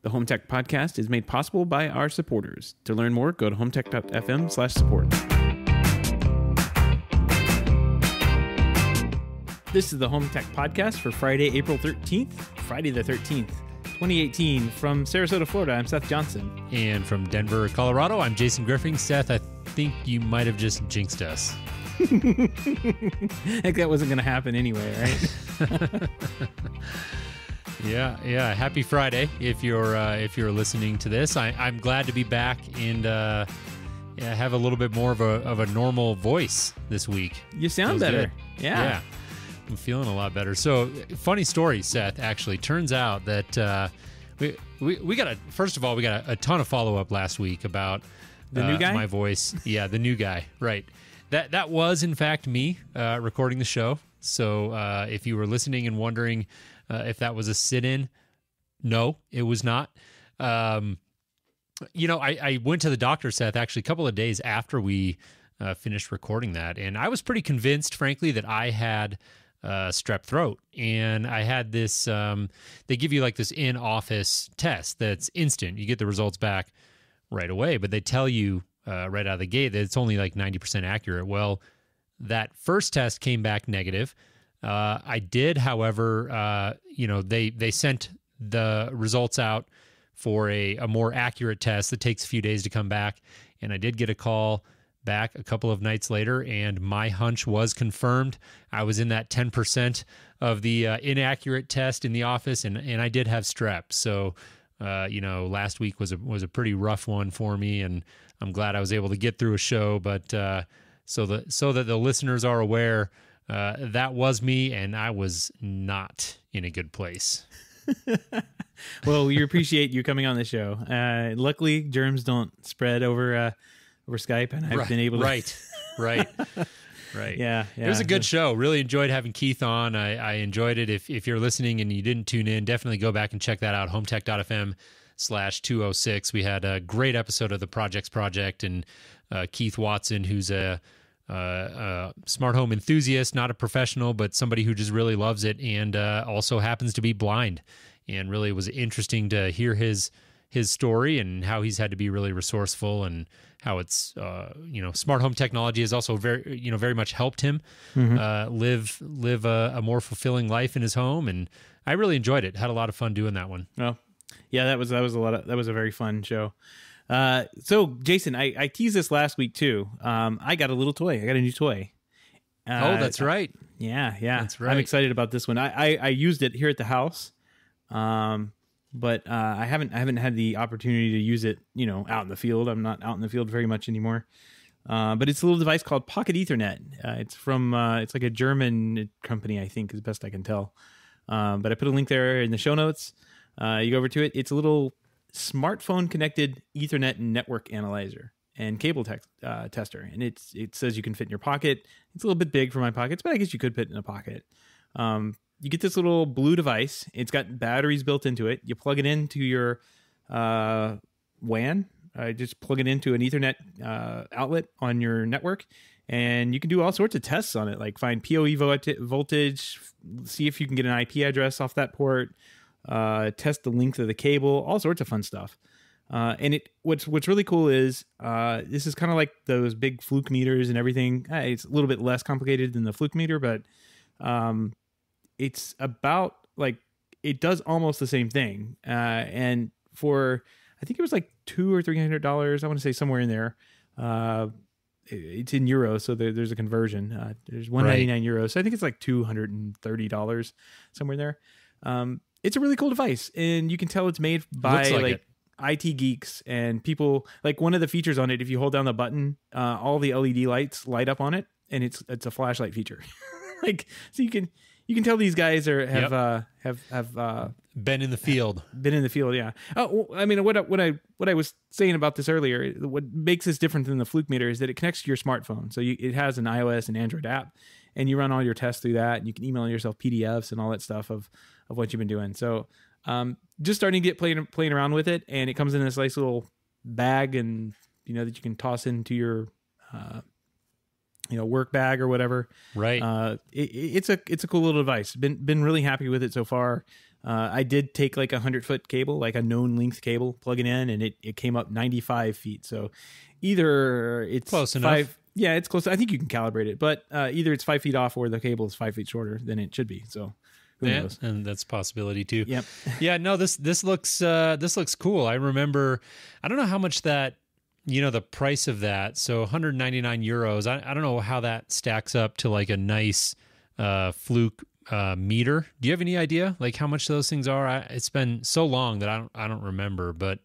The Home Tech Podcast is made possible by our supporters. To learn more, go to HomeTech.fm/support. This is the Home Tech Podcast for Friday, April 13th, Friday the 13th, 2018. From Sarasota, Florida, I'm Seth Johnson. And from Denver, Colorado, I'm Jason Griffin. Seth, I think you might have just jinxed us. I think that wasn't going to happen anyway, right? Yeah. Happy Friday if you're listening to this. I'm glad to be back and have a little bit more of a normal voice this week. You sound better. Good. Yeah. I'm feeling a lot better. So, funny story, Seth. Actually, turns out that we got a ton of follow up last week about the new guy. My voice. Yeah, the new guy. Right. That was in fact me recording the show. So if you were listening and wondering if that was a sit-in, no, it was not. I went to the doctor, Seth, actually a couple of days after we finished recording that, and I was pretty convinced, frankly, that I had strep throat. And I had this, they give you like this in-office test that's instant. You get the results back right away, but they tell you right out of the gate that it's only like 90% accurate. Well, that first test came back negative. I did, however, they sent the results out for a more accurate test that takes a few days to come back. And I did get a call back a couple of nights later, and my hunch was confirmed. I was in that 10% of the inaccurate test in the office, and I did have strep. So, last week was a pretty rough one for me, and I'm glad I was able to get through a show. But so that the listeners are aware, that was me, and I was not in a good place. Well, we appreciate you coming on the show. Luckily, germs don't spread over Skype, and I've been able to... Right. Yeah. It was a good show. Really enjoyed having Keith on. I enjoyed it. If you're listening and you didn't tune in, definitely go back and check that out, HomeTech.fm/206. We had a great episode of the Projects Project, and Keith Watson, who's a smart home enthusiast, not a professional, but somebody who just really loves it, and also happens to be blind. And really, it was interesting to hear his story and how he's had to be really resourceful, and how it's smart home technology has also very much helped him live a more fulfilling life in his home. And I really enjoyed it. Had a lot of fun doing that one. Well, yeah, that was a very fun show. So Jason, I teased this last week too. I got a little toy. I got a new toy. That's right. Yeah. That's right. I'm excited about this one. I used it here at the house. But I haven't had the opportunity to use it, out in the field. I'm not out in the field very much anymore. But it's a little device called Pocket Ethernet. It's from it's like a German company, I think, is best I can tell. But I put a link there in the show notes. You go over to it. It's a little smartphone connected Ethernet network analyzer and cable tester, and it says you can fit in your pocket. It's a little bit big for my pockets, but I guess you could fit in a pocket. You get this little blue device. It's got batteries built into it. You plug it into your WAN. Just plug it into an Ethernet outlet on your network, and you can do all sorts of tests on it, like find PoE voltage, see if you can get an IP address off that port, test the length of the cable, all sorts of fun stuff. And what's really cool is this is kind of like those big fluke meters and everything. It's a little bit less complicated than the fluke meter, but it's about like, it does almost the same thing. And for, I think it was like $200 or $300. I want to say somewhere in there. It's in euros, so there's a conversion. There's 199 euros. So I think it's like $230 somewhere there. It's a really cool device, and you can tell it's made by like IT geeks and people. Like, one of the features on it, if you hold down the button, all the LED lights light up on it, and it's a flashlight feature. Like, so you can tell these guys have been in the field. Yeah. Oh, I mean, what I was saying about this earlier, what makes this different than the fluke meter is that it connects to your smartphone. So it has an iOS and Android app, and you run all your tests through that, and you can email yourself PDFs and all that stuff of what you've been doing. So just starting to get playing around with it, and it comes in this nice little bag, and that you can toss into your work bag or whatever. Right. It's a cool little device. Been really happy with it so far. I did take like 100-foot cable, like a known length cable, plug it in, and it came up 95 feet. So either it's Close enough. Yeah, it's close. I think you can calibrate it, but either it's 5 feet off or the cable is 5 feet shorter than it should be. So who knows? And that's a possibility too. Yep. Yeah, no, this looks cool. I remember, I don't know how much that, the price of that. So 199 euros. I don't know how that stacks up to like a nice Fluke meter. Do you have any idea like how much those things are? It's been so long that I don't remember, but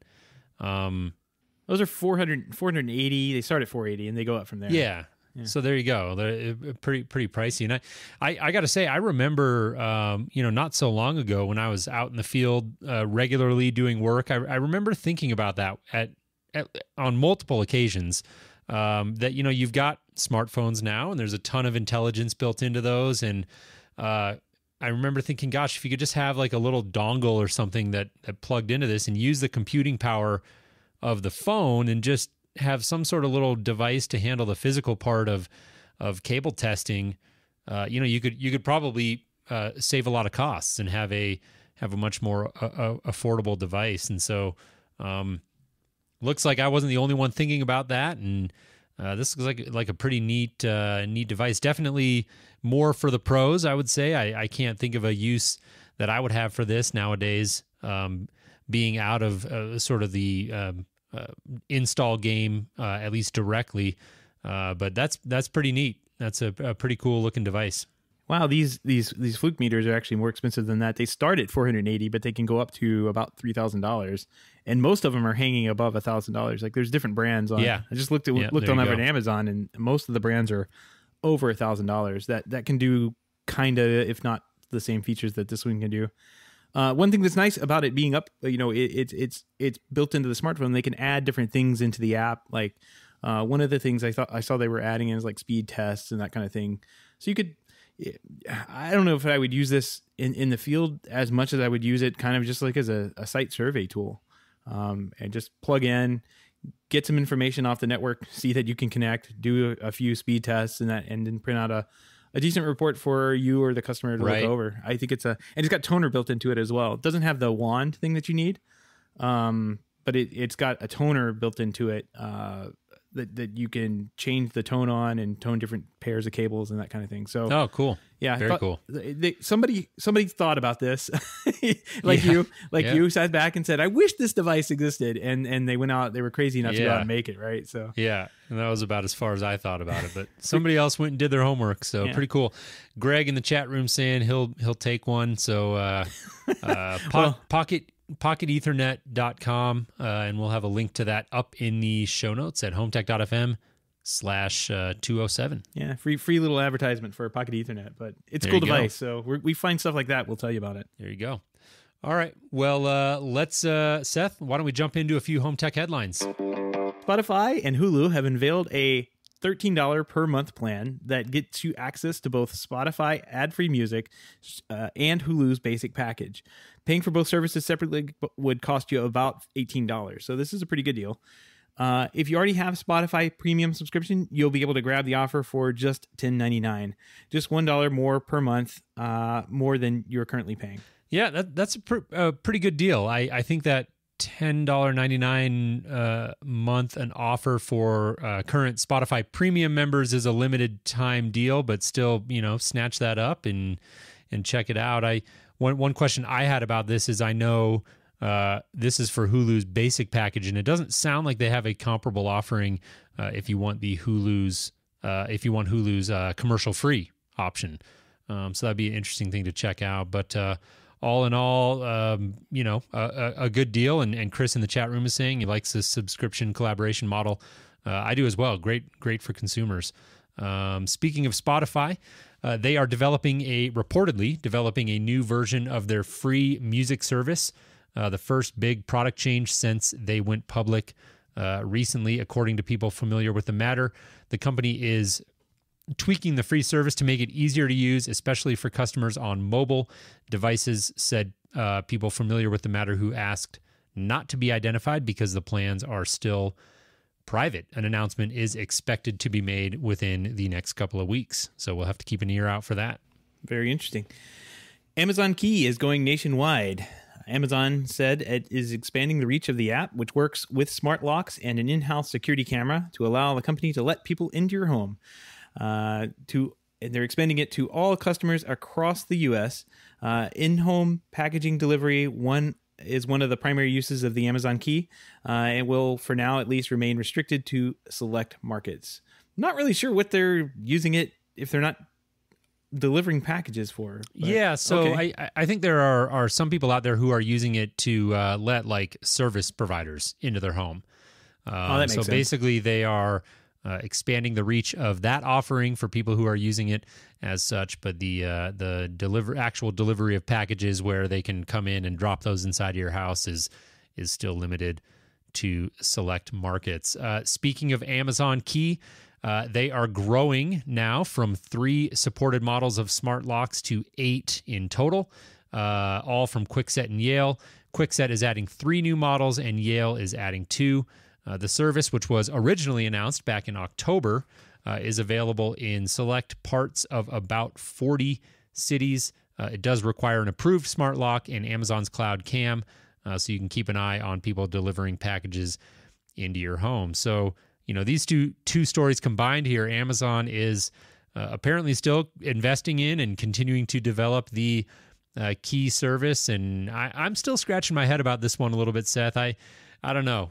those are 480. They start at 480 and they go up from there. Yeah. So there you go. They're pretty pricey. And I got to say, I remember, not so long ago when I was out in the field regularly doing work, I remember thinking about that on multiple occasions, that, you've got smartphones now and there's a ton of intelligence built into those. And I remember thinking, gosh, if you could just have like a little dongle or something that plugged into this and use the computing power of the phone and just have some sort of little device to handle the physical part of cable testing, you could probably save a lot of costs and have a much more affordable device. And so, looks like I wasn't the only one thinking about that. And this looks like a pretty neat device. Definitely more for the pros, I would say. I can't think of a use that I would have for this nowadays, being out of sort of the install game, at least directly. But that's pretty neat. That's a pretty cool looking device. Wow, these Fluke meters are actually more expensive than that. They start at $480, but they can go up to about $3,000, and most of them are hanging above $1,000. Like there's different brands on. Yeah, I just looked on over at Amazon, and most of the brands are over $1,000. That can do kind of, if not the same features that this one can do. One thing that's nice about it being up, it's built into the smartphone. They can add different things into the app. Like one of the things I saw they were adding is like speed tests and that kind of thing. So you could. I don't know if I would use this in the field as much as I would use it kind of just like as a site survey tool, and just plug in, get some information off the network, see that you can connect, do a few speed tests and then print out a decent report for you or the customer to look over. I think and it's got toner built into it as well. It doesn't have the wand thing that you need, but it's got a toner built into it, that you can change the tone on and tone different pairs of cables and that kind of thing. So, cool. Yeah. Very cool. Somebody thought about this, you sat back and said, I wish this device existed. And they went out, they were crazy enough to go out and make it. Right. So, yeah. And that was about as far as I thought about it, but somebody else went and did their homework. So pretty cool. Greg in the chat room saying he'll take one. So, PocketEthernet.com, and we'll have a link to that up in the show notes at HomeTech.fm/207. Yeah, free little advertisement for Pocket Ethernet, but it's a cool device. So we find stuff like that. We'll tell you about it. There you go. All right. Well, let's, Seth, why don't we jump into a few home tech headlines? Spotify and Hulu have unveiled a $13 per month plan that gets you access to both Spotify ad-free music and Hulu's basic package. Paying for both services separately would cost you about $18. So this is a pretty good deal. If you already have Spotify premium subscription, you'll be able to grab the offer for just $10.99. Just $1 more per month, more than you're currently paying. Yeah, that's a pretty good deal. I think that $10.99 month an offer for current Spotify premium members is a limited time deal, but still, snatch that up and check it out. One question I had about this is I know this is for Hulu's basic package, and it doesn't sound like they have a comparable offering if you want Hulu's commercial free option. So that'd be an interesting thing to check out. But all in all, a good deal. And Chris in the chat room is saying he likes this subscription collaboration model. I do as well. Great for consumers. Speaking of Spotify, they are reportedly developing a new version of their free music service. The first big product change since they went public recently, according to people familiar with the matter. The company is tweaking the free service to make it easier to use, especially for customers on mobile devices, said people familiar with the matter who asked not to be identified because the plans are still private. An announcement is expected to be made within the next couple of weeks. So we'll have to keep an ear out for that. Very interesting. Amazon Key is going nationwide. Amazon said it is expanding the reach of the app, which works with smart locks and an in-house security camera to allow the company to let people into your home. And they're expanding it to all customers across the U.S. In-home packaging delivery is one of the primary uses of the Amazon Key. It will, for now at least, remain restricted to select markets. Not really sure what they're using it if they're not delivering packages for. Yeah, so okay. I think there are some people out there who are using it to let like service providers into their home. That makes sense. Basically they are expanding the reach of that offering for people who are using it as such, but the actual delivery of packages where they can come in and drop those inside of your house is still limited to select markets. Speaking of Amazon Key, they are growing now from 3 supported models of smart locks to 8 in total, all from Kwikset and Yale. Kwikset is adding 3 new models, and Yale is adding 2. The service, which was originally announced back in October, is available in select parts of about 40 cities. It does require an approved smart lock and Amazon's Cloud Cam, so you can keep an eye on people delivering packages into your home. So, these two stories combined here, Amazon is apparently still investing in and continuing to develop the Key service, and I'm still scratching my head about this one a little bit, Seth. I don't know.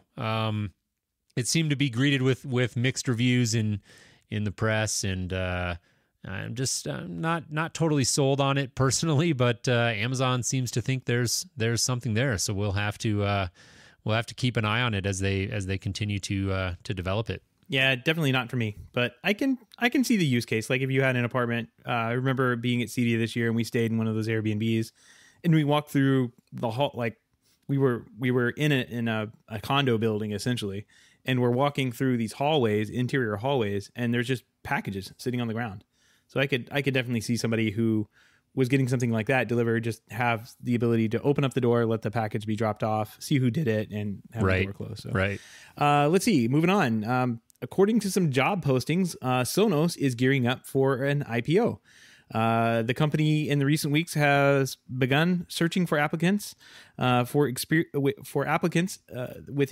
It seemed to be greeted with mixed reviews in the press, and I'm just not totally sold on it personally. But Amazon seems to think there's something there, so we'll have to keep an eye on it as they continue to develop it. Yeah, definitely not for me, but I can see the use case. Like if you had an apartment, I remember being at CEDIA this year and we stayed in one of those Airbnbs, and we walked through the hall. Like we were in a condo building essentially, and we're walking through these interior hallways, and there's just packages sitting on the ground. So I could definitely see somebody who was getting something like that delivered, just have the ability to open up the door, let the package be dropped off, see who did it, and have the door closed. So, right. Let's see. Moving on. According to some job postings, Sonos is gearing up for an IPO. The company in the recent weeks has begun searching for applicants with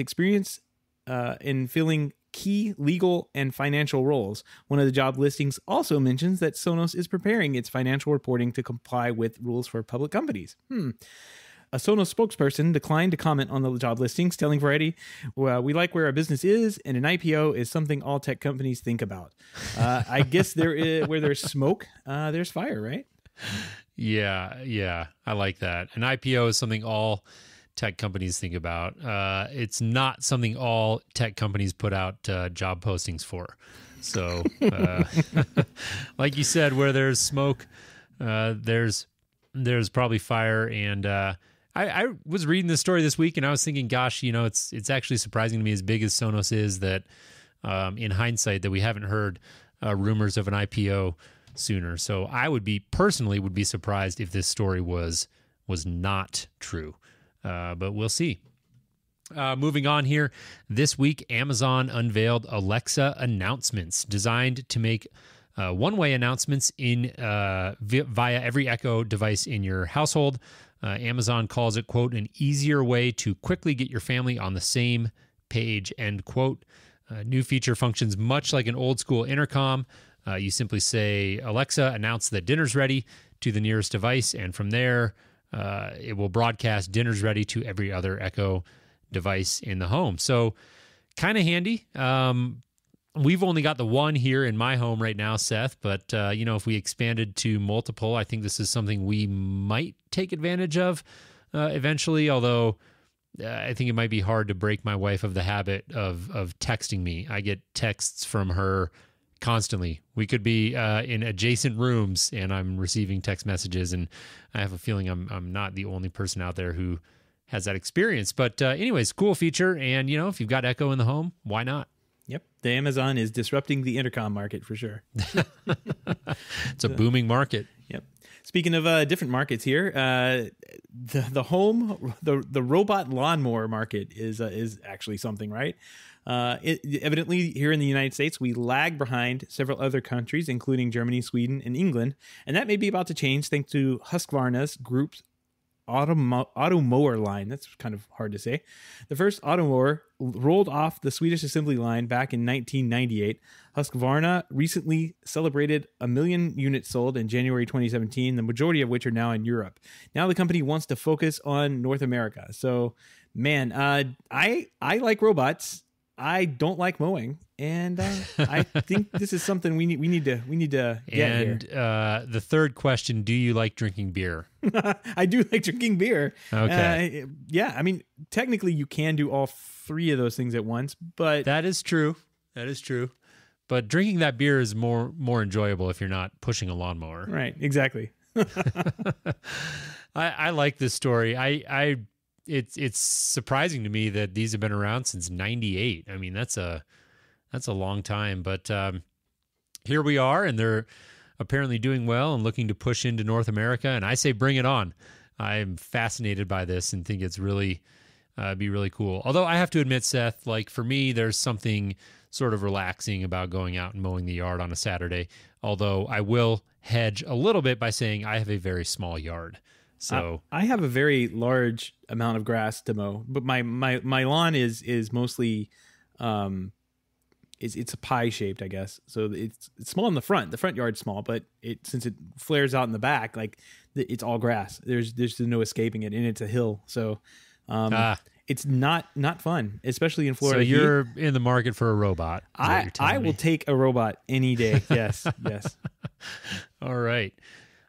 experience in filling key legal and financial roles. One of the job listings also mentions that Sonos is preparing its financial reporting to comply with rules for public companies. A Sonos spokesperson declined to comment on the job listings, telling Variety, "Well, we like where our business is, and an IPO is something all tech companies think about." I guess where there's smoke, there's fire, right? Yeah, I like that. An IPO is something all tech companies think about. It's not something all tech companies put out job postings for. So, like you said, where there's smoke, there's probably fire. And I was reading this story this week, and I was thinking, gosh, it's actually surprising to me, as big as Sonos is, that in hindsight that we haven't heard rumors of an IPO sooner. So I would be surprised if this story was not true. But we'll see. Moving on here, this week, Amazon unveiled Alexa announcements designed to make one-way announcements via every Echo device in your household. Amazon calls it, quote, an easier way to quickly get your family on the same page, end quote. New feature functions much like an old-school intercom. You simply say, Alexa, announce that dinner's ready to the nearest device, and from there, it will broadcast dinner's ready to every other Echo device in the home. So kind of handy. We've only got the one here in my home right now, Seth, but if we expanded to multiple, I think this is something we might take advantage of eventually, although I think it might be hard to break my wife of the habit of texting me. I get texts from her constantly. We could be in adjacent rooms and I'm receiving text messages, and I have a feeling I'm not the only person out there who has that experience. But anyways, cool feature. And, if you've got Echo in the home, why not? Yep. The Amazon is disrupting the intercom market for sure. It's a booming market. Yep. Speaking of different markets here, the robot lawnmower market is actually something, right? Evidently, here in the United States, we lag behind several other countries, including Germany, Sweden, and England, and that may be about to change thanks to Husqvarna's group's auto mower line. That's kind of hard to say. The first auto mower rolled off the Swedish assembly line back in 1998. Husqvarna recently celebrated 1 million units sold in January 2017, the majority of which are now in Europe. Now the company wants to focus on North America. So, man, I like robots. I don't like mowing, and I think this is something we need to get and here. The third question: do you like drinking beer? I do like drinking beer. Okay, yeah. I mean, technically, you can do all three of those things at once, but that is true. That is true. But drinking that beer is more enjoyable if you're not pushing a lawnmower. Right? Exactly. I like this story. It's surprising to me that these have been around since '98. I mean, that's a long time, but here we are, and they're apparently doing well and looking to push into North America. And I say, bring it on. I'm fascinated by this and think it's really be really cool. Although I have to admit, Seth, like for me, there's something sort of relaxing about going out and mowing the yard on a Saturday. Although I will hedge a little bit by saying I have a very small yard. So I have a very large amount of grass to mow, but my lawn is mostly it's a pie shaped, I guess. So it's small in the front. The front yard's small, but since it flares out in the back, like it's all grass. There's no escaping it, and it's a hill. So it's not fun, especially in Florida. So you're in the market for a robot. I will take a robot any day. Yes, yes. All right.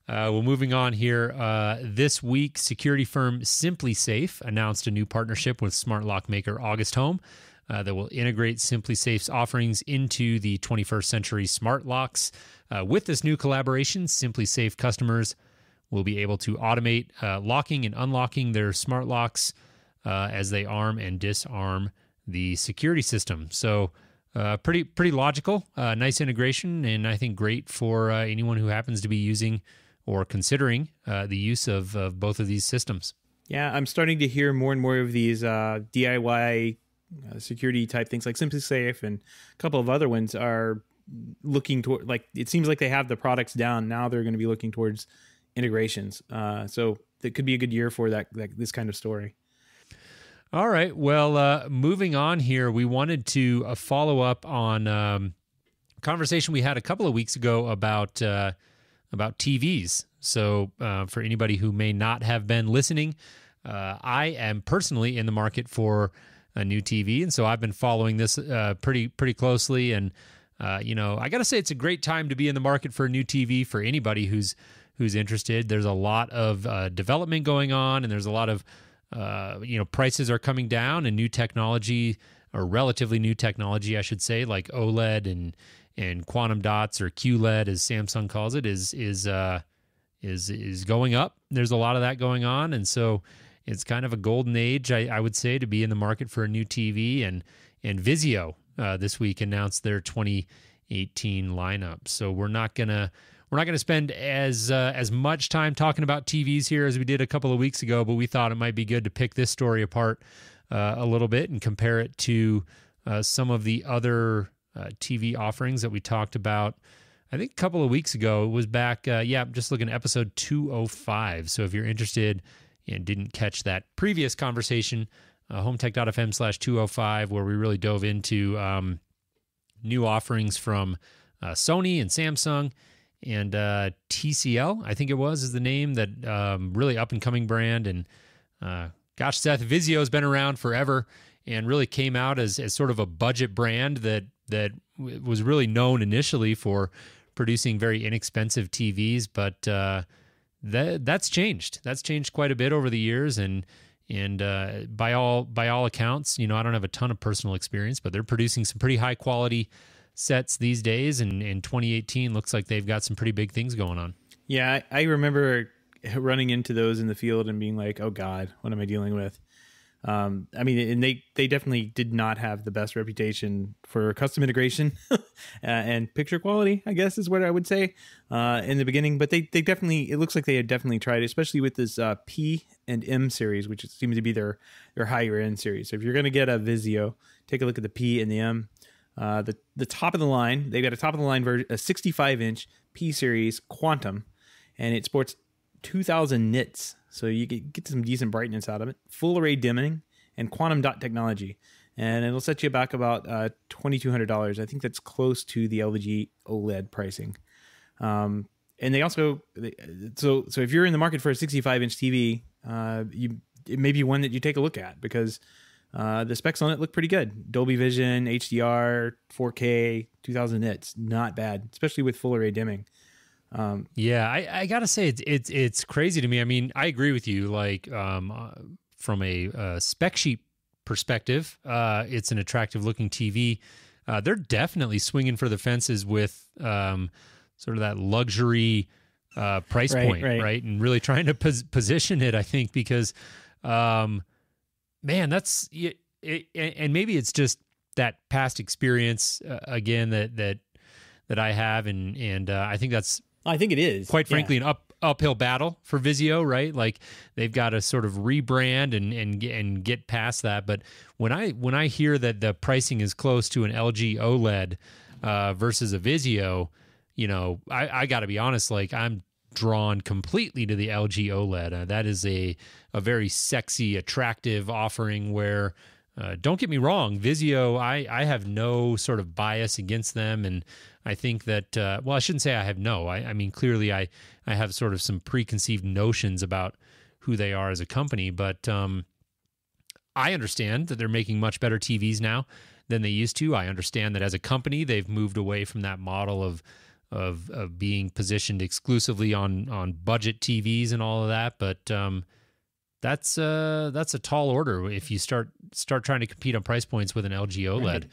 Well, moving on here. This week, security firm Simply Safe announced a new partnership with smart lock maker August Home that will integrate Simply Safe's offerings into the 21st century smart locks. With this new collaboration, Simply Safe customers will be able to automate locking and unlocking their smart locks as they arm and disarm the security system. So pretty logical, nice integration, and I think great for anyone who happens to be using or considering the use of both of these systems. Yeah, I'm starting to hear more and more of these DIY security type things like Simply Safe, and a couple of other ones are looking toward, like, it seems like they have the products down. Now they're going to be looking towards integrations. So it could be a good year for this kind of story. All right. Well, moving on here, we wanted to follow up on a conversation we had a couple of weeks ago about TVs. So for anybody who may not have been listening, I am personally in the market for a new TV, and so I've been following this pretty closely. And I got to say, it's a great time to be in the market for a new TV for anybody who's interested. There's a lot of development going on, and there's a lot of prices are coming down, and new technology, or relatively new technology, I should say, like OLED and quantum dots, or QLED as Samsung calls it, is going up. There's a lot of that going on, and so it's kind of a golden age, I would say, to be in the market for a new TV. And Vizio this week announced their 2018 lineup. So we're not gonna spend as much time talking about TVs here as we did a couple of weeks ago, but we thought it might be good to pick this story apart a little bit and compare it to some of the other TV offerings that we talked about, I think a couple of weeks ago. It was back, just looking at episode 205. So if you're interested and didn't catch that previous conversation, HomeTech.fm/205, where we really dove into new offerings from Sony and Samsung and TCL, I think it is the name, that really up-and-coming brand. And gosh, Seth, Vizio has been around forever and really came out as sort of a budget brand that was really known initially for producing very inexpensive TVs, but that's changed. That's changed quite a bit over the years, and by all accounts, I don't have a ton of personal experience, but they're producing some pretty high quality sets these days, and in 2018 looks like they've got some pretty big things going on. Yeah, I remember running into those in the field and being like, oh God, what am I dealing with? I mean, and they definitely did not have the best reputation for custom integration and picture quality, I guess is what I would say in the beginning. But they definitely, it looks like they had definitely tried, especially with this P and M series, which seems to be their higher end series. So if you're going to get a Vizio, take a look at the P and the M. The top of the line, they got a top of the line version, a 65-inch P series Quantum, and it sports 2,000 nits. So you get some decent brightness out of it. Full array dimming and quantum dot technology. And it'll set you back about $2,200. I think that's close to the LG OLED pricing. And they also, so if you're in the market for a 65-inch TV, it may be one that you take a look at because the specs on it look pretty good. Dolby Vision, HDR, 4K, 2,000 nits. Not bad, especially with full array dimming. Yeah, I gotta say it's crazy to me. I mean, I agree with you. Like from a spec sheet perspective, it's an attractive looking TV. They're definitely swinging for the fences with sort of that luxury price point, right? And really trying to position it. I think because, man, that's and maybe it's just that past experience again that I have, and I think that's. I think it is. Quite frankly, an uphill battle for Vizio, right? Like they've got to sort of rebrand and get past that. But when I hear that the pricing is close to an LG OLED versus a Vizio, you know, I got to be honest. Like I'm drawn completely to the LG OLED. That is a very sexy, attractive offering. Where don't get me wrong, Vizio, I have no sort of bias against them, and I think that, well, I shouldn't say I have no. I mean, clearly I have sort of some preconceived notions about who they are as a company, but I understand that they're making much better TVs now than they used to. I understand that as a company, they've moved away from that model of being positioned exclusively on budget TVs and all of that, but that's a tall order if you start trying to compete on price points with an LG OLED. Right.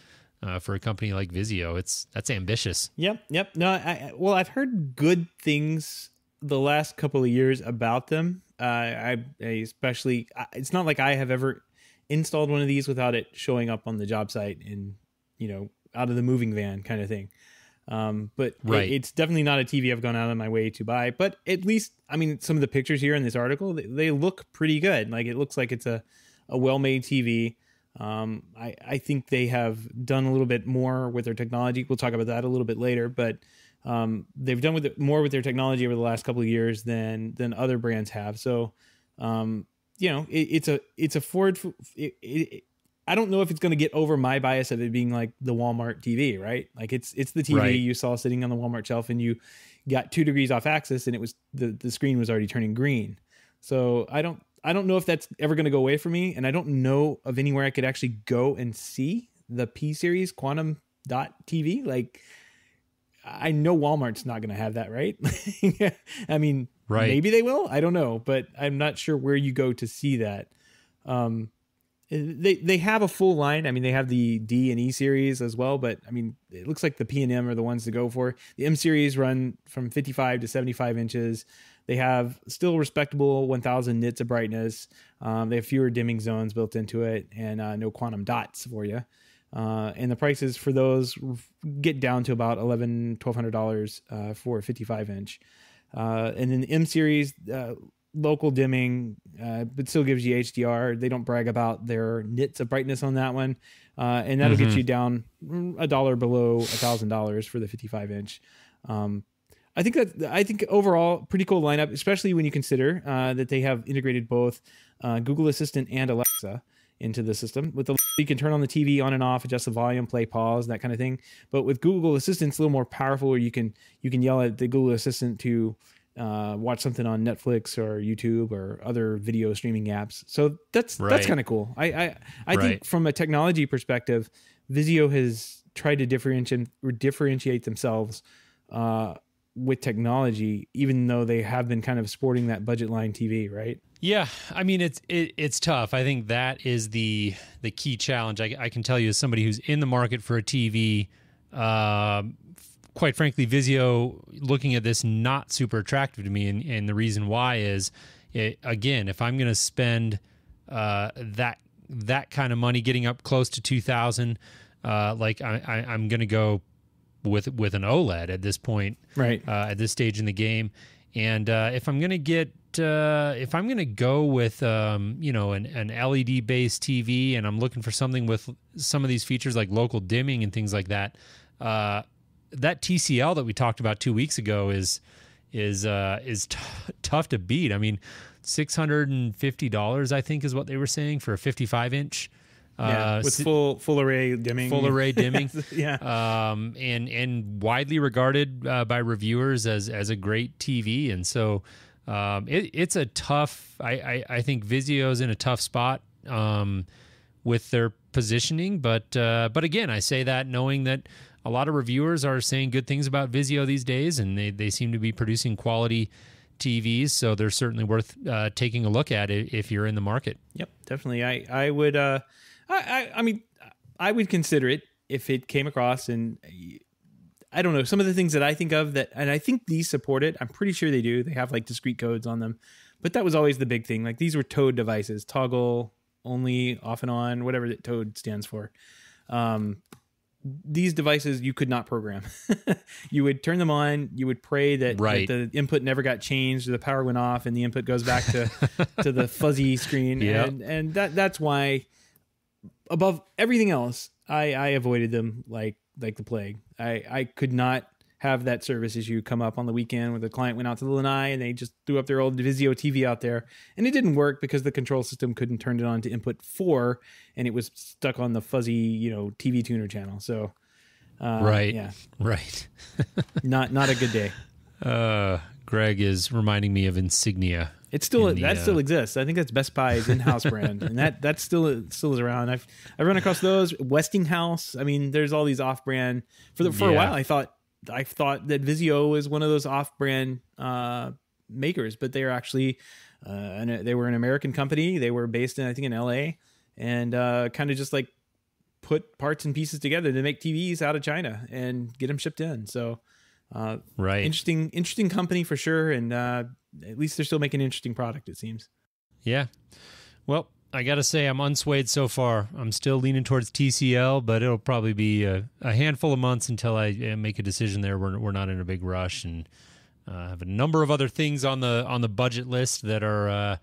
For a company like Vizio, that's ambitious. Yep. No, well, I've heard good things the last couple of years about them. I especially, it's not like I have ever installed one of these without it showing up on the job site and, you know, out of the moving van kind of thing. But right. It's definitely not a TV I've gone out of my way to buy. But at least, I mean, some of the pictures here in this article, they look pretty good. Like it looks like it's a well-made TV. I think they have done a little bit more with their technology. We'll talk about that a little bit later, but they've done more with their technology over the last couple of years than other brands have. So, you know, it's a Ford. I don't know if it's going to get over my bias of it being like the Walmart TV, right? Like it's the TV you saw sitting on the Walmart shelf, and you got 2 degrees off axis, and it was the screen was already turning green. So I don't know if that's ever going to go away from me, and I don't know of anywhere I could actually go and see the P series Quantum Dot TV. Like, I know Walmart's not going to have that, right? I mean, maybe they will. I don't know, but I'm not sure where you go to see that. They have a full line. I mean, they have the D and E series as well, but I mean, it looks like the P and M are the ones to go for. The M series run from 55 to 75 inches. They have still respectable 1,000 nits of brightness. They have fewer dimming zones built into it, and no quantum dots for you. And the prices for those get down to about $1,200 for a 55-inch. And then the M series, local dimming, but still gives you HDR. They don't brag about their nits of brightness on that one, and that'll get you down $1 below $1,000 for the 55-inch. I think overall pretty cool lineup, especially when you consider that they have integrated both Google Assistant and Alexa into the system. With the you can turn on the TV on and off, adjust the volume, play, pause, that kind of thing. But with Google Assistant, it's a little more powerful, where you can yell at the Google Assistant to watch something on Netflix or YouTube or other video streaming apps. So that's kind of cool. I think from a technology perspective, Vizio has tried to differentiate themselves with technology, even though they have been kind of sporting that budget line TV, right? Yeah, I mean it's tough. I think that is the key challenge. I can tell you, as somebody who's in the market for a TV, quite frankly, Vizio, looking at this, not super attractive to me, and the reason why is, again, if I'm going to spend that that kind of money, getting up close to 2,000, like I'm going to go with an OLED at this point, right? At this stage in the game, and if I'm going to go with an LED based TV, and I'm looking for something with some of these features like local dimming and things like that, that TCL that we talked about 2 weeks ago is tough to beat. I mean, $650 I think is what they were saying for a 55-inch. With full array dimming. Full array dimming. Yeah. And widely regarded by reviewers as a great TV. And so it's a tough, I think Vizio's in a tough spot with their positioning. But again, I say that knowing that a lot of reviewers are saying good things about Vizio these days, and they seem to be producing quality TVs. So they're certainly worth taking a look at it if you're in the market. Yep, definitely. I would... I mean, I would consider it if it came across, and I don't know, some of the things that I think of that, and I think these support it. I'm pretty sure they do. They have like discrete codes on them, but that was always the big thing. Like these were Toad devices, toggle only, off and on, whatever that Toad stands for. These devices you could not program. You would turn them on. You would pray that the input never got changed, or the power went off, and the input goes back to the fuzzy screen. Yep. And that's why. Above everything else, I avoided them like the plague. I could not have that service issue come up on the weekend where the client went out to the lanai and they just threw up their old Vizio TV out there, and it didn't work because the control system couldn't turn it on to input 4, and it was stuck on the fuzzy TV tuner channel. So right. not a good day. Greg is reminding me of Insignia. It's still still exists. I think that's Best Buy's in-house brand, and that still is around. I've run across those. Westinghouse. I mean, there's all these off-brand for a while. I thought that Vizio was one of those off-brand makers, but they are actually they were an American company. They were based in LA, and kind of just like put parts and pieces together to make TVs out of China and get them shipped in. So. Interesting company for sure, and at least they're still making an interesting product, it seems. Yeah. Well, I gotta say I'm unswayed so far. I'm still leaning towards TCL, but it'll probably be a handful of months until I make a decision there. We're not in a big rush, and have a number of other things on the budget list that are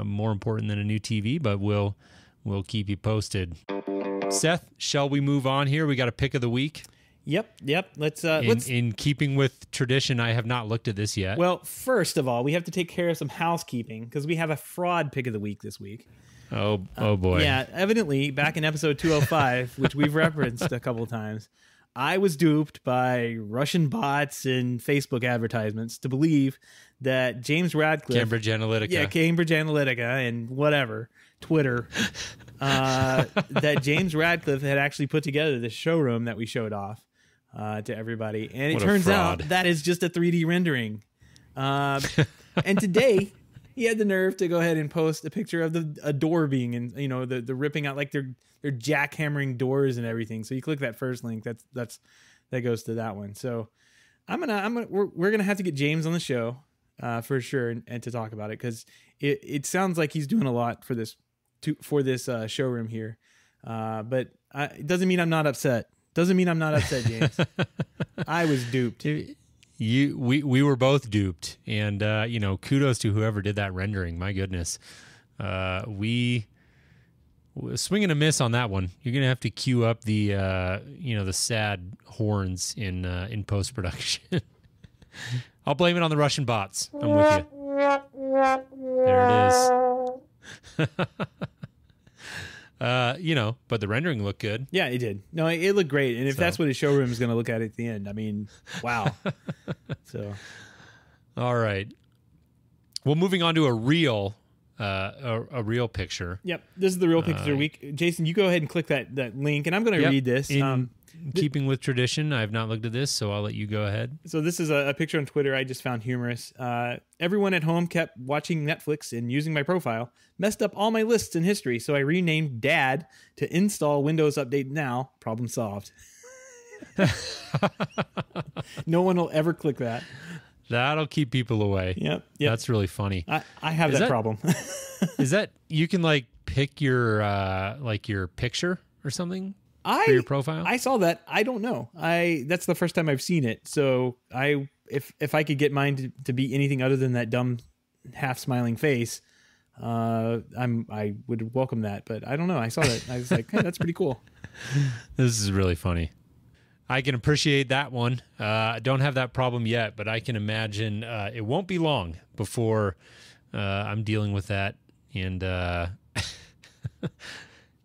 more important than a new TV, but we'll keep you posted. Seth, shall we move on here? We got a pick of the week. Yep. Let's in keeping with tradition, I have not looked at this yet. Well, first of all, we have to take care of some housekeeping because we have a fraud pick of the week this week. Oh boy. Yeah, evidently back in episode 205, which we've referenced a couple of times, I was duped by Russian bots and Facebook advertisements to believe that James Radcliffe, Cambridge Analytica and whatever, Twitter, that James Radcliffe had actually put together this showroom that we showed off to everybody. And it turns out that is just a 3D rendering. And today he had the nerve to go ahead and post a picture of a door being in, the ripping out, like they're jackhammering doors and everything. So you click that first link, that goes to that one. So we're gonna have to get James on the show for sure and to talk about it, because it sounds like he's doing a lot for this showroom here. But it doesn't mean I'm not upset. James. I was duped. We were both duped, and kudos to whoever did that rendering. My goodness, we swing and a miss on that one. You're gonna have to cue up the the sad horns in post production. I'll blame it on the Russian bots. I'm with you. There it is. But the rendering looked good. Yeah, it did. No, it looked great. And if that's what his showroom is going to look at the end, I mean, wow. So, all right. Well, moving on to a real picture. Yep, this is the real picture week. Jason, you go ahead and click that link, and I'm going to read this. Keeping with tradition, I have not looked at this, so I'll let you go ahead. So this is a picture on Twitter I just found humorous. Everyone at home kept watching Netflix and using my profile. Messed up all my lists in history, so I renamed Dad to Install Windows Update Now. Problem solved. No one will ever click that. That'll keep people away. Yep. That's really funny. I have that problem. Is that you can pick your your picture or something for your profile? I saw that. I don't know. That's the first time I've seen it. So if I could get mine to be anything other than that dumb half smiling face, I would welcome that. But I don't know. I saw that. I was like, hey, that's pretty cool. This is really funny. I can appreciate that one. I don't have that problem yet, but I can imagine it won't be long before I'm dealing with that and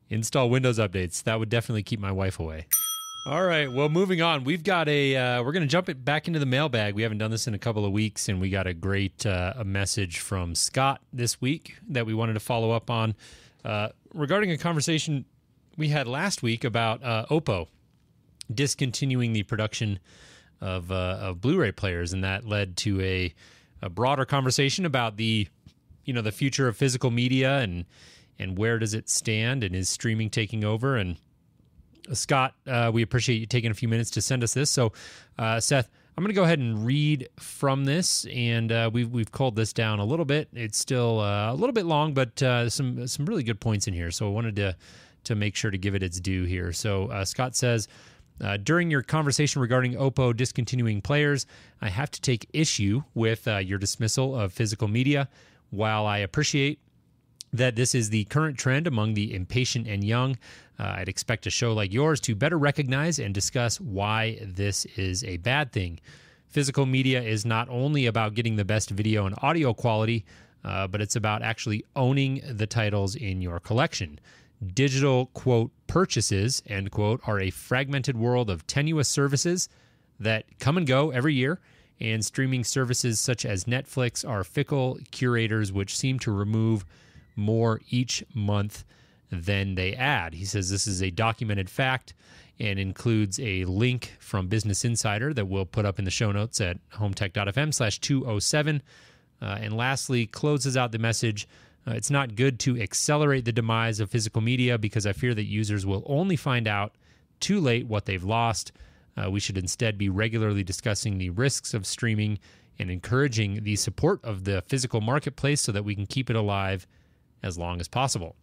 install Windows updates. That would definitely keep my wife away. All right, well, moving on. We've got we're going to jump it back into the mailbag. We haven't done this in a couple of weeks, and we got a great a message from Scott this week that we wanted to follow up on regarding a conversation we had last week about Oppo discontinuing the production of Blu-ray players, and that led to a broader conversation about the future of physical media and where does it stand, and is streaming taking over? And Scott, we appreciate you taking a few minutes to send us this. So, Seth, I'm going to go ahead and read from this, and we've culled this down a little bit. It's still a little bit long, but some really good points in here. So I wanted to make sure to give it its due here. So Scott says, during your conversation regarding Oppo discontinuing players, I have to take issue with your dismissal of physical media. While I appreciate that this is the current trend among the impatient and young, I'd expect a show like yours to better recognize and discuss why this is a bad thing. Physical media is not only about getting the best video and audio quality, but it's about actually owning the titles in your collection. Digital, quote, purchases, end quote, are a fragmented world of tenuous services that come and go every year, and streaming services such as Netflix are fickle curators which seem to remove more each month than they add. He says this is a documented fact and includes a link from Business Insider that we'll put up in the show notes at HomeTech.fm/207. And lastly, closes out the message, it's not good to accelerate the demise of physical media because I fear that users will only find out too late what they've lost. We should instead be regularly discussing the risks of streaming and encouraging the support of the physical marketplace so that we can keep it alive as long as possible.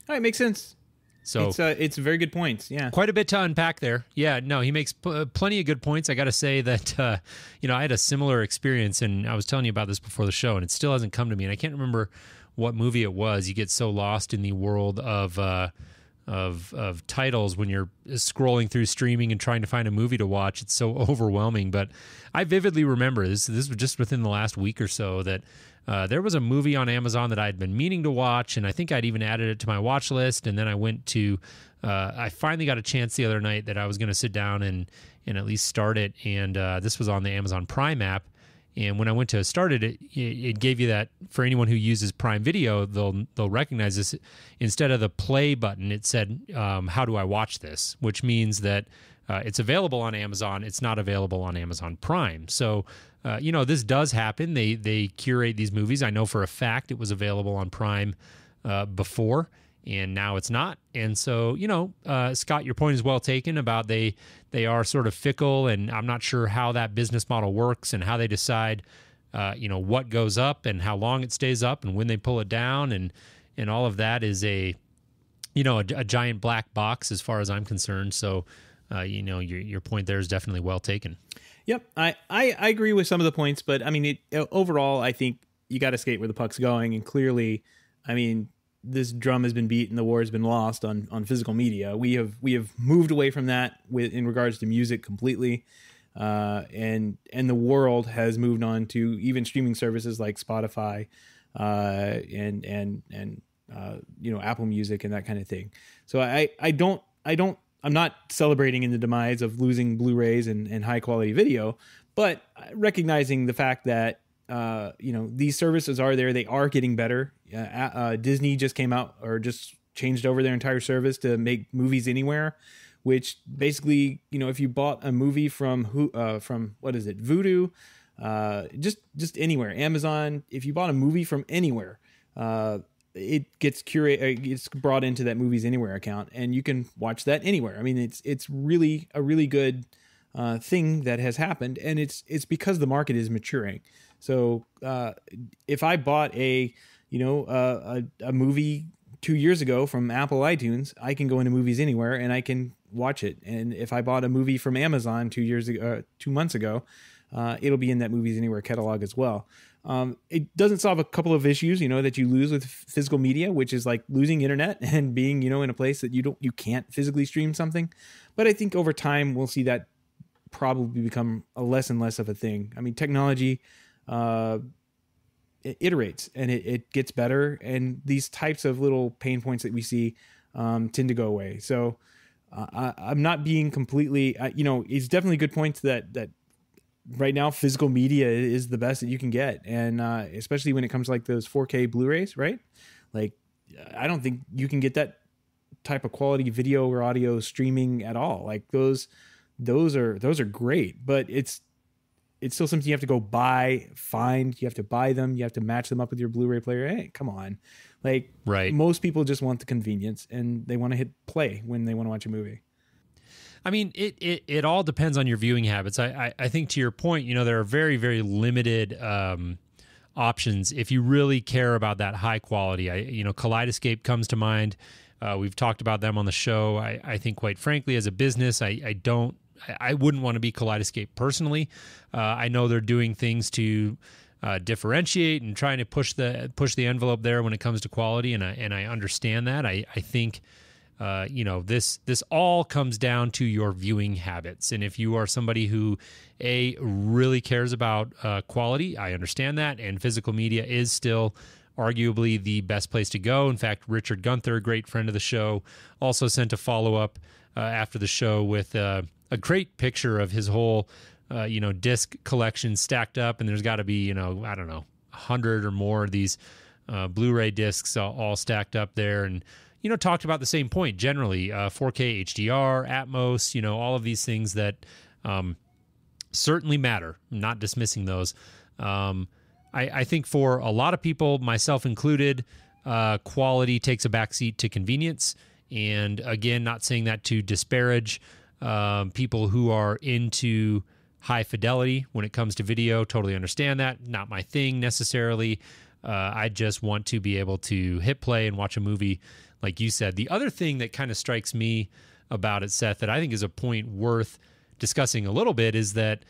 All right, makes sense. So it's very good points. Yeah, quite a bit to unpack there. Yeah, no, he makes plenty of good points. I got to say that I had a similar experience, and I was telling you about this before the show, and it still hasn't come to me. And I can't remember what movie it was. You get so lost in the world of titles when you're scrolling through streaming and trying to find a movie to watch. It's so overwhelming. But I vividly remember this was just within the last week or so that there was a movie on Amazon that I'd been meaning to watch, and I think I'd even added it to my watch list. And then I went to I finally got a chance the other night that I was going to sit down and at least start it. And this was on the Amazon Prime app. And when I went to start it, it gave you that, for anyone who uses Prime Video, they'll recognize this. Instead of the play button, it said, how do I watch this? Which means that it's available on Amazon. It's not available on Amazon Prime. So, this does happen. They curate these movies. I know for a fact it was available on Prime before, and now it's not. And so, Scott, your point is well taken about they are sort of fickle, and I'm not sure how that business model works and how they decide, what goes up and how long it stays up and when they pull it down, and all of that is a giant black box as far as I'm concerned. So, your point there is definitely well taken. Yep, I agree with some of the points, but I mean, overall, I think you got to skate where the puck's going, and clearly, I mean, this drum has been beat and the war has been lost on physical media. We have moved away from that in regards to music completely, and the world has moved on to even streaming services like Spotify, and Apple Music and that kind of thing. So I'm not celebrating in the demise of losing Blu-rays and high quality video, but recognizing the fact that these services are there. They are getting better. Disney just came out or just changed over their entire service to make movies anywhere, which basically, if you bought a movie from what is it, Voodoo, just anywhere, Amazon, if you bought a movie from anywhere, it gets gets brought into that Movies Anywhere account, and you can watch that anywhere. I mean, it's really a really good thing that has happened, and it's because the market is maturing. So if I bought a movie 2 years ago from Apple iTunes, I can go into Movies Anywhere and I can watch it. And if I bought a movie from Amazon 2 months ago, it'll be in that Movies Anywhere catalog as well. It doesn't solve a couple of issues, that you lose with physical media, which is like losing internet and being, in a place that you can't physically stream something. But I think over time we'll see that probably become a less and less of a thing. I mean, technology, it iterates and it gets better. And these types of little pain points that we see, tend to go away. So, I'm not being completely, it's definitely good points that right now physical media is the best that you can get. And, especially when it comes to like those 4K Blu-rays, right? Like, I don't think you can get that type of quality video or audio streaming at all. Like those are great, but it's still something you have to go find. You have to buy them. You have to match them up with your Blu-ray player. Hey, come on. Like, right. Most people just want the convenience and they want to hit play when they want to watch a movie. I mean, it all depends on your viewing habits. I think to your point, there are very, very limited options if you really care about that high quality. Kaleidoscape comes to mind. We've talked about them on the show. I think, quite frankly, as a business, I wouldn't want to be Kaleidoscape personally. I know they're doing things to differentiate and trying to push the envelope there when it comes to quality, and I understand that. I think this all comes down to your viewing habits, and if you are somebody who really cares about quality, I understand that, and physical media is still arguably the best place to go. In fact, Richard Gunther, a great friend of the show, also sent a follow-up after the show with a great picture of his whole disc collection stacked up, and there's got to be, I don't know, 100 or more of these Blu-ray discs all stacked up there, and talked about the same point generally, 4K HDR, Atmos, all of these things that certainly matter. I'm not dismissing those. I think for a lot of people, myself included, quality takes a backseat to convenience. And again, not saying that to disparage people who are into high fidelity when it comes to video. Totally understand that. Not my thing necessarily. I just want to be able to hit play and watch a movie, like you said. The other thing that kind of strikes me about it, Seth, that I think is a point worth discussing a little bit is that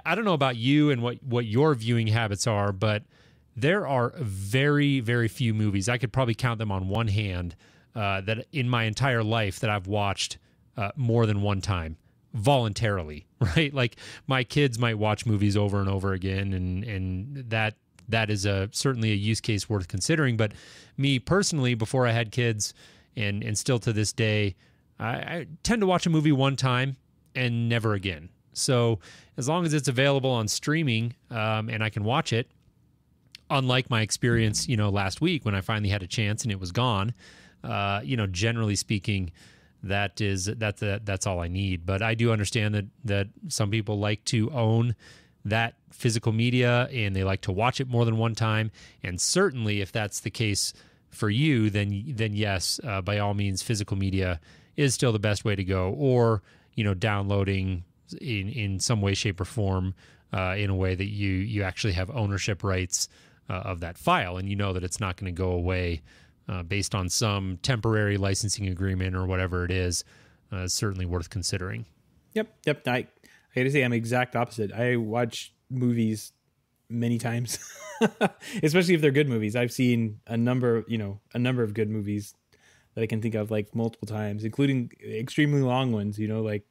I don't know about you and what your viewing habits are, but there are very, very few movies. I could probably count them on one hand that in my entire life that I've watched more than one time voluntarily, right? Like my kids might watch movies over and over again, and that is certainly a use case worth considering. But me personally, before I had kids, and still to this day, I tend to watch a movie one time and never again. So as long as it's available on streaming and I can watch it, unlike my experience, last week when I finally had a chance and it was gone, generally speaking, that's all I need. But I do understand that some people like to own that physical media and they like to watch it more than one time. And certainly if that's the case for you, then yes, by all means, physical media is still the best way to go, or, downloading in some way, shape, or form in a way that you actually have ownership rights of that file, and that it's not going to go away based on some temporary licensing agreement or whatever it is. Certainly worth considering. Yep. I gotta say, I'm exact opposite. I watch movies many times, especially if they're good movies. I've seen a number of good movies that I can think of like multiple times, including extremely long ones, like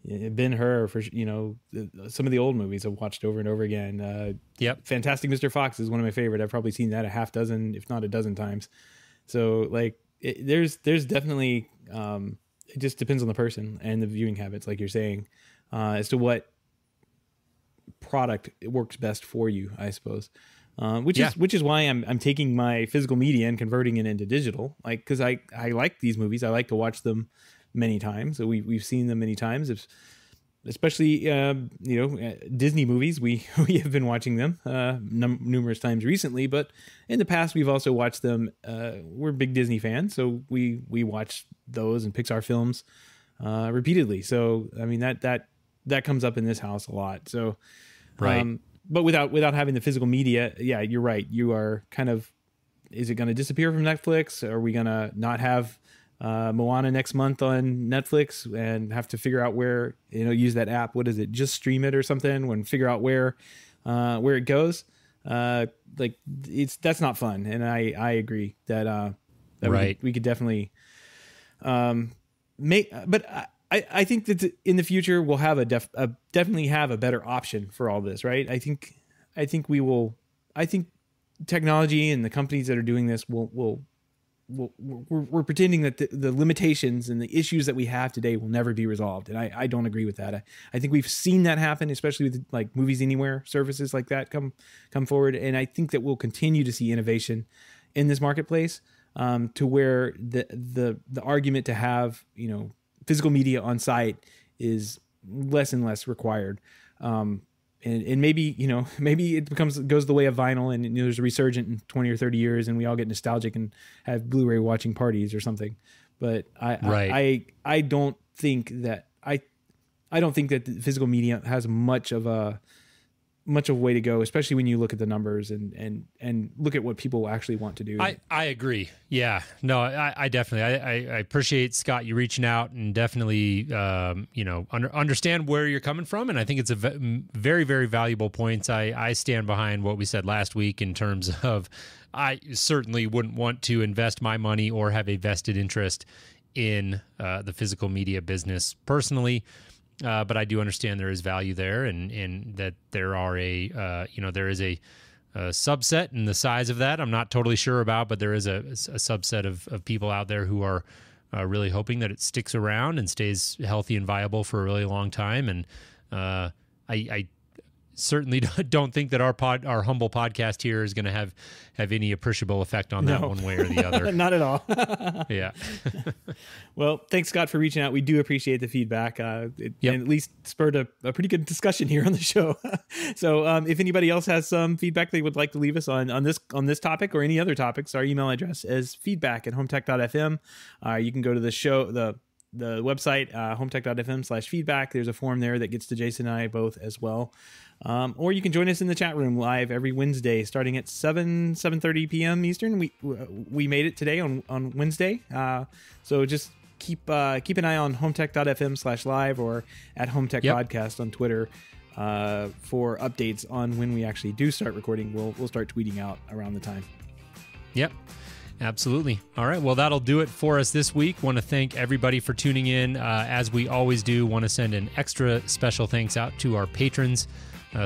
Ben-Hur, for some of the old movies I've watched over and over again. Yep. Fantastic Mr. Fox is one of my favorite. I've probably seen that a half dozen, if not a dozen times. So like there's definitely, it just depends on the person and the viewing habits, like you're saying, as to what product works best for you, I suppose. Which is why I'm taking my physical media and converting it into digital, like, cause I like these movies. I like to watch them many times. So we've seen them many times, especially Disney movies. We have been watching them numerous times recently, but in the past we've also watched them. We're big Disney fans, so we watch those and Pixar films repeatedly. So I mean that comes up in this house a lot. So right. But without having the physical media, yeah, you're right. You are kind of is it going to disappear from Netflix? Are we going to not have Moana next month on Netflix and have to figure out where, use that app? What is it? Just stream it or something, and figure out where it goes. That's not fun. And I agree that right. we could definitely but I think that in the future we'll have definitely have a better option for all this, right? I think technology and the companies that are doing this we're pretending that the limitations and the issues that we have today will never be resolved. And I don't agree with that. I think we've seen that happen, especially with like Movies Anywhere services like that come forward. And I think that we'll continue to see innovation in this marketplace, to where the argument to have, physical media on site is less and less required. And maybe it goes the way of vinyl, and there's a resurgent in 20 or 30 years, and we all get nostalgic and have Blu-ray watching parties or something. But I don't think that the physical media has much of a way to go, especially when you look at the numbers and look at what people actually want to do. I agree. Yeah, no, I definitely, I appreciate, Scott, you reaching out and definitely, understand where you're coming from. And I think it's a very, very valuable point. I stand behind what we said last week in terms of, I certainly wouldn't want to invest my money or have a vested interest in the physical media business personally. But I do understand there is value there, and that there are there is a subset, and the size of that I'm not totally sure about, but there is a subset of people out there who are really hoping that it sticks around and stays healthy and viable for a really long time. And I certainly don't think that our humble podcast here is going to have any appreciable effect on that one way or the other. Not at all. Yeah. Well, thanks, Scott, for reaching out. We do appreciate the feedback. And at least spurred a pretty good discussion here on the show. So if anybody else has some feedback they would like to leave us on this topic or any other topics, our email address is feedback@HomeTech.fm. You can go to the show, the website, HomeTech.fm/feedback. There's a form there that gets to Jason and I both as well. Or you can join us in the chat room live every Wednesday, starting at 7:30 p.m. Eastern. We made it today on Wednesday. So just keep an eye on HomeTech.fm/live or at HomeTech Podcast on Twitter for updates on when we actually do start recording. We'll start tweeting out around the time. Yep. Absolutely. All right. Well, that'll do it for us this week. Want to thank everybody for tuning in. As we always do, want to send an extra special thanks out to our patrons,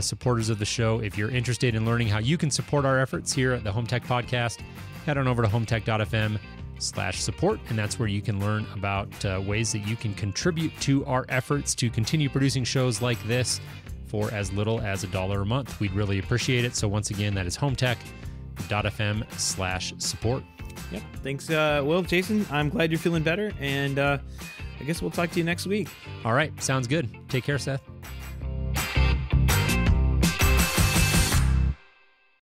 supporters of the show. If you're interested in learning how you can support our efforts here at the HomeTech Podcast, head on over to HomeTech.fm/support, and that's where you can learn about ways that you can contribute to our efforts to continue producing shows like this for as little as $1 a month. We'd really appreciate it. So once again, that is HomeTech.fm/support. Yep. Thanks. Well, Jason, I'm glad you're feeling better, and I guess we'll talk to you next week. All right. Sounds good. Take care, Seth.